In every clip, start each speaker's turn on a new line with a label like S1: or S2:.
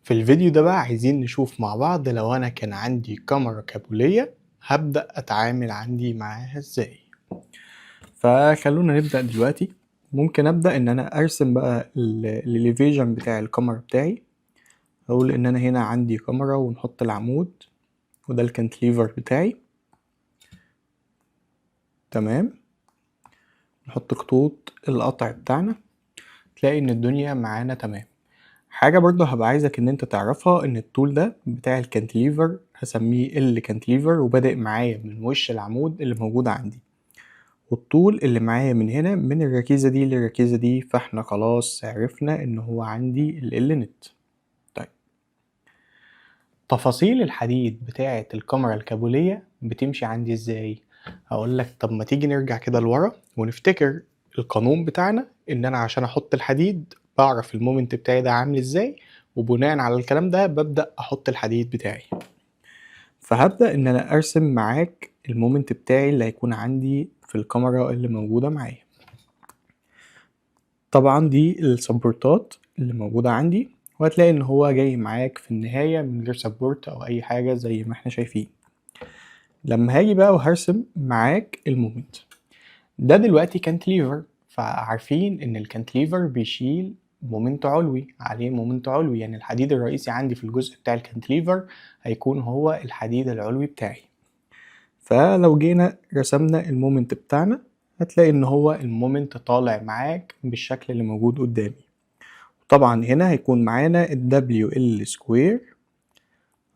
S1: في الفيديو ده بقى عايزين نشوف مع بعض لو أنا كان عندي كاميرا كابولية هبدأ أتعامل عندي معاها إزاي. فخلونا نبدأ دلوقتي. ممكن أبدأ إن أنا أرسم بقى الإليفيجن بتاع الكاميرا بتاعي. أقول إن أنا هنا عندي كاميرا ونحط العمود وده الكانتليفر بتاعي. تمام، نحط خطوط القطع بتاعنا، تلاقي إن الدنيا معانا تمام. حاجة برضه هبقى عايزك ان انت تعرفها ان الطول ده بتاع الكانتليفر هسميه الكانتليفر وبادئ معايا من وش العمود اللي موجود عندي، والطول اللي معايا من هنا من الركيزة دي للركيزة دي، فاحنا خلاص عرفنا ان هو عندي ال نت. طيب تفاصيل الحديد بتاعة الكاميرا الكابولية بتمشي عندي ازاي؟ هقول لك طب ما تيجي نرجع كده لورا ونفتكر القانون بتاعنا ان انا عشان احط الحديد بعرف المومنت بتاعي ده عامل ازاي، وبناء على الكلام ده ببدأ احط الحديد بتاعي. فهبدأ ان انا ارسم معاك المومنت بتاعي اللي هيكون عندي في الكاميرا اللي موجودة معايا. طبعا دي السبورتات اللي موجودة عندي، وهتلاقي ان هو جاي معاك في النهاية من غير سبورت او اي حاجة زي ما احنا شايفين. لما هاجي بقى وهرسم معاك المومنت ده دلوقتي كانتليفر، فعارفين ان الكانتليفر بيشيل مومنت علوي عليه مومنت علوي، يعني الحديد الرئيسي عندي في الجزء بتاع الكانتليفر هيكون هو الحديد العلوي بتاعي. فلو جينا رسمنا المومنت بتاعنا هتلاقي ان هو المومنت طالع معاك بالشكل اللي موجود قدامي. طبعا هنا هيكون معانا ال WL سكوير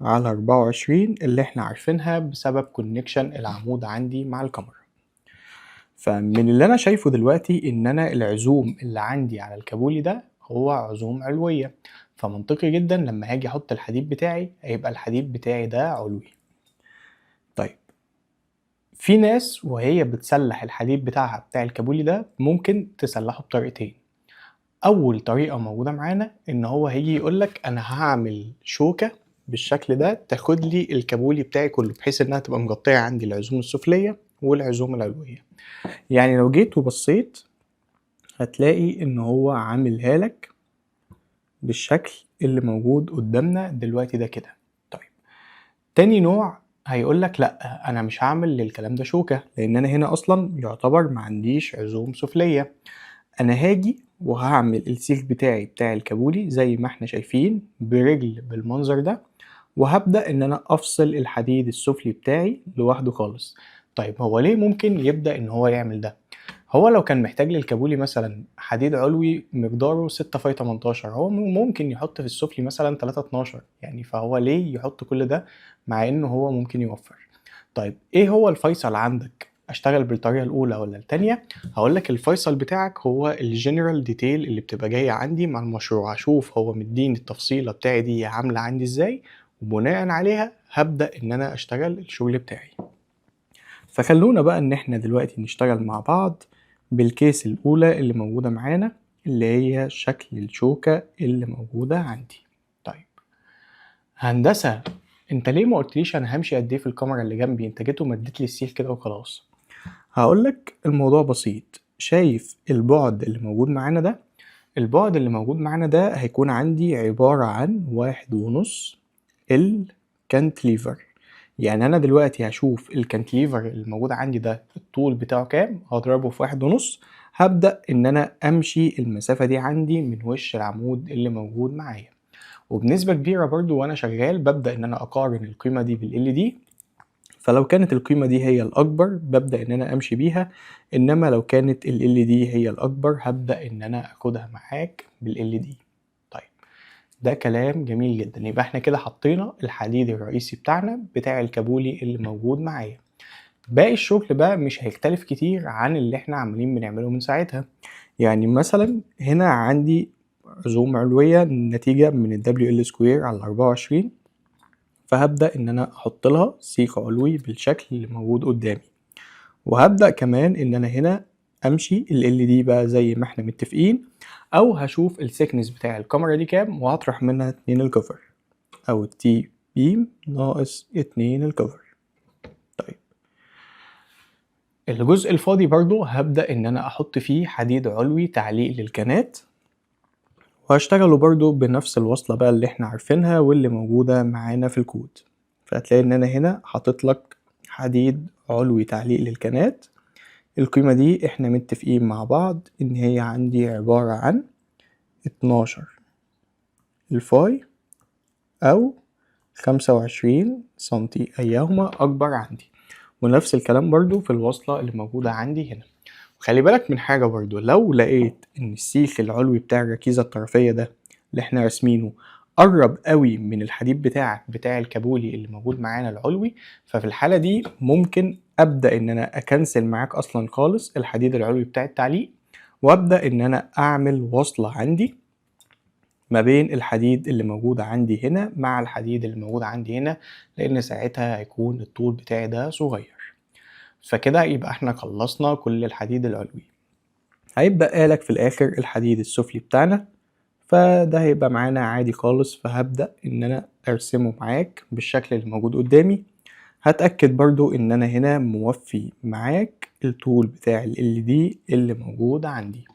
S1: على 24 اللي احنا عارفينها بسبب كونكشن العمود عندي مع الكاميرا. فمن اللي انا شايفه دلوقتي ان انا العزوم اللي عندي على الكابولي ده هو عزوم علوية، فمنطقي جدا لما هاجي احط الحديد بتاعي هيبقى الحديد بتاعي ده علوي. طيب في ناس وهي بتسلح الحديد بتاعها بتاع الكابولي ده ممكن تسلحه بطريقتين. اول طريقة موجودة معانا ان هو هيجي يقولك انا هعمل شوكة بالشكل ده تاخد لي الكابولي بتاعي كله، بحيث انها تبقى مغطية عندي العزوم السفلية والعزوم العلوية. يعني لو جيت وبصيت هتلاقي ان هو عاملها لك بالشكل اللي موجود قدامنا دلوقتي ده كده. طيب تاني نوع هيقولك لا انا مش هعمل للكلام ده شوكة، لان انا هنا اصلا يعتبر ما عنديش عزوم سفلية. انا هاجي وهعمل السيخ بتاعي بتاع الكابولي زي ما احنا شايفين برجل بالمنظر ده، وهبدأ ان انا افصل الحديد السفلي بتاعي لوحده خالص. طيب هو ليه ممكن يبدأ ان هو يعمل ده؟ هو لو كان محتاج للكابولي مثلا حديد علوي مقداره 6 في 18، هو ممكن يحط في السفلي مثلا 3 12، يعني فهو ليه يحط كل ده مع انه هو ممكن يوفر. طيب ايه هو الفيصل عندك؟ اشتغل بالطريقه الاولى ولا الثانيه؟ هقول لك الفيصل بتاعك هو الجنرال ديتيل اللي بتبقى جايه عندي مع المشروع، اشوف هو مديني التفصيله بتاعي دي عامله عندي ازاي، وبناء عليها هبدا ان انا اشتغل الشغل بتاعي. فخلونا بقى ان احنا دلوقتي نشتغل مع بعض بالكيس الاولى اللي موجودة معانا اللي هي شكل الشوكة اللي موجودة عندي. طيب هندسة انت ليه ما قلتليش انا همشي قد ايه في الكاميرا اللي جنبي؟ انت جيت ومديت لي السيخ كده وخلاص. هقولك الموضوع بسيط. شايف البعد اللي موجود معانا ده؟ البعد اللي موجود معانا ده هيكون عندي عبارة عن 1.5 الكانتليفر. يعني انا دلوقتي هشوف الكانتليفر الموجود عندي ده الطول بتاعه كام، هضربه في 1.5، هبدأ ان انا امشي المسافة دي عندي من وش العمود اللي موجود معايا. وبنسبة كبيرة برضو وانا شغال ببدأ ان انا اقارن القيمة دي بالال دي، فلو كانت القيمة دي هي الأكبر ببدأ إن أنا أمشي بيها، إنما لو كانت ال دي هي الأكبر هبدأ إن أنا أخدها معاك بال دي. طيب ده كلام جميل جدا، يبقى احنا كده حطينا الحديد الرئيسي بتاعنا بتاع الكابولي اللي موجود معايا. باقي الشغل بقى مش هيختلف كتير عن اللي احنا عمالين بنعمله من ساعتها. يعني مثلا هنا عندي عزوم علوية نتيجة من ال WL سكوير على 24، فهبدأ إن أنا أحط لها سيخ علوي بالشكل اللي موجود قدامي. وهبدأ كمان إن أنا هنا أمشي ال دي بقى زي ما احنا متفقين، أو هشوف السيكنس بتاع الكاميرا دي كام وهطرح منها 2 الكفر، أو التي بيم ناقص 2 الكفر. طيب الجزء الفاضي برضو هبدأ إن أنا أحط فيه حديد علوي تعليق للكنات، وهشتغله برضو بنفس الوصلة بقى اللي احنا عارفينها واللي موجودة معانا في الكود. فهتلاقي ان انا هنا حاطط لك حديد علوي تعليق للكنات. القيمة دي احنا متفقين مع بعض ان هي عندي عبارة عن 12 الفاي او 25 سنتي ايهما اكبر عندي. ونفس الكلام برضو في الوصلة اللي موجودة عندي هنا. وخلي بالك من حاجة برضو، لو لقيت ان السيخ العلوي بتاع الركيزة الطرفية ده اللي احنا راسمينه قرب قوي من الحديد بتاع الكابولي اللي موجود معانا العلوي، ففي الحالة دي ممكن ابدأ ان انا اكنسل معاك اصلا خالص الحديد العلوي بتاع التعليق، وابدأ ان انا اعمل وصلة عندي ما بين الحديد اللي موجود عندي هنا مع الحديد اللي موجود عندي هنا، لان ساعتها هيكون الطول بتاعي ده صغير. فكده يبقى احنا خلصنا كل الحديد العلوي. هيبقى لك في الاخر الحديد السفلي بتاعنا، فده هيبقى معانا عادي خالص. فهبدأ ان انا ارسمه معاك بالشكل اللي موجود قدامي. هتأكد برضو ان انا هنا موفي معاك الطول بتاع ال LED اللي موجود عندي.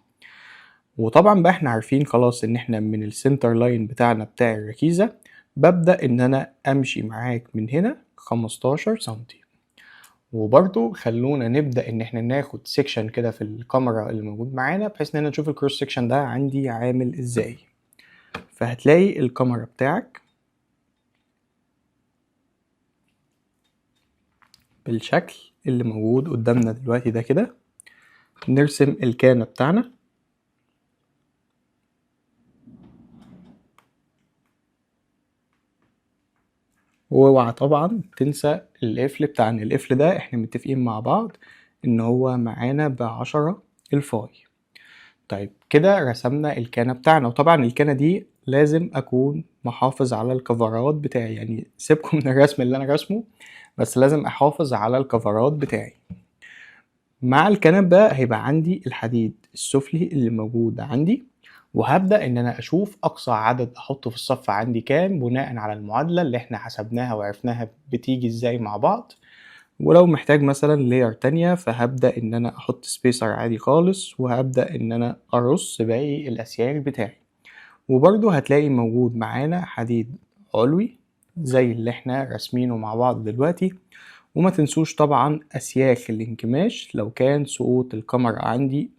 S1: وطبعا بقى احنا عارفين خلاص ان احنا من السنتر لاين بتاعنا بتاع الركيزة ببدأ ان انا امشي معاك من هنا 15 سنتي. وبرضو خلونا نبدأ ان احنا ناخد سيكشن كده في الكاميرا اللي موجود معانا بحيث ان احنا نشوف الكروس سيكشن ده عندي عامل ازاي. فهتلاقي الكاميرا بتاعك بالشكل اللي موجود قدامنا دلوقتي ده كده. نرسم الكانة بتاعنا، واوعى طبعا تنسى القفل بتاعنا. القفل ده احنا متفقين مع بعض ان هو معانا ب10 الفاي. طيب كده رسمنا الكانة بتاعنا، وطبعا الكانة دي لازم اكون محافظ على الكفرات بتاعي، يعني سيبكم من الرسم اللي انا رسمه، بس لازم احافظ على الكفرات بتاعي. مع الكنب بقى هيبقى عندي الحديد السفلي اللي موجود عندي، وهبدأ ان انا اشوف اقصى عدد احطه في الصف عندي كام بناء على المعادلة اللي احنا حسبناها وعرفناها بتيجي ازاي مع بعض. ولو محتاج مثلا لاير تانية فهبدأ ان انا احط سبيسر عادي خالص، وهبدأ ان انا ارص باقي الاسياخ بتاعي. وبرضو هتلاقي موجود معانا حديد علوي زي اللي احنا راسمينه مع بعض دلوقتي. وما تنسوش طبعا اسياخ الانكماش لو كان سقوط الكاميرا عندي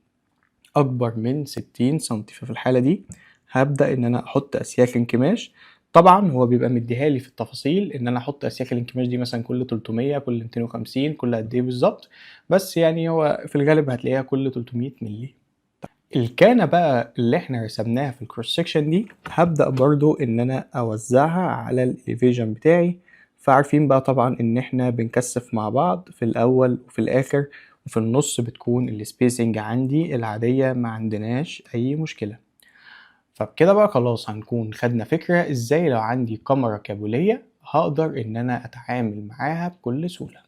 S1: اكبر من 60 سنتي، ففي الحالة دي هبدأ ان انا احط اسياخ انكماش. طبعا هو بيبقى مديهالي في التفاصيل ان انا احط اسياخ الانكماش دي مثلا كل 300 كل 250 كل قد ايه بالظبط، بس يعني هو في الغالب هتلاقيها كل 300 مللي. الكانة بقى اللي احنا رسمناها في الكروس سيكشن دي هبدأ برضو ان انا اوزعها على الاليفيجن بتاعي. فعارفين بقى طبعا ان احنا بنكثف مع بعض في الاول وفي الاخر، وفي النص بتكون السبيسنج عندي العادية، ما عندناش اي مشكلة. فبكده بقى خلاص هنكون خدنا فكرة ازاي لو عندي كاميرا كابولية هقدر ان انا اتعامل معاها بكل سهولة.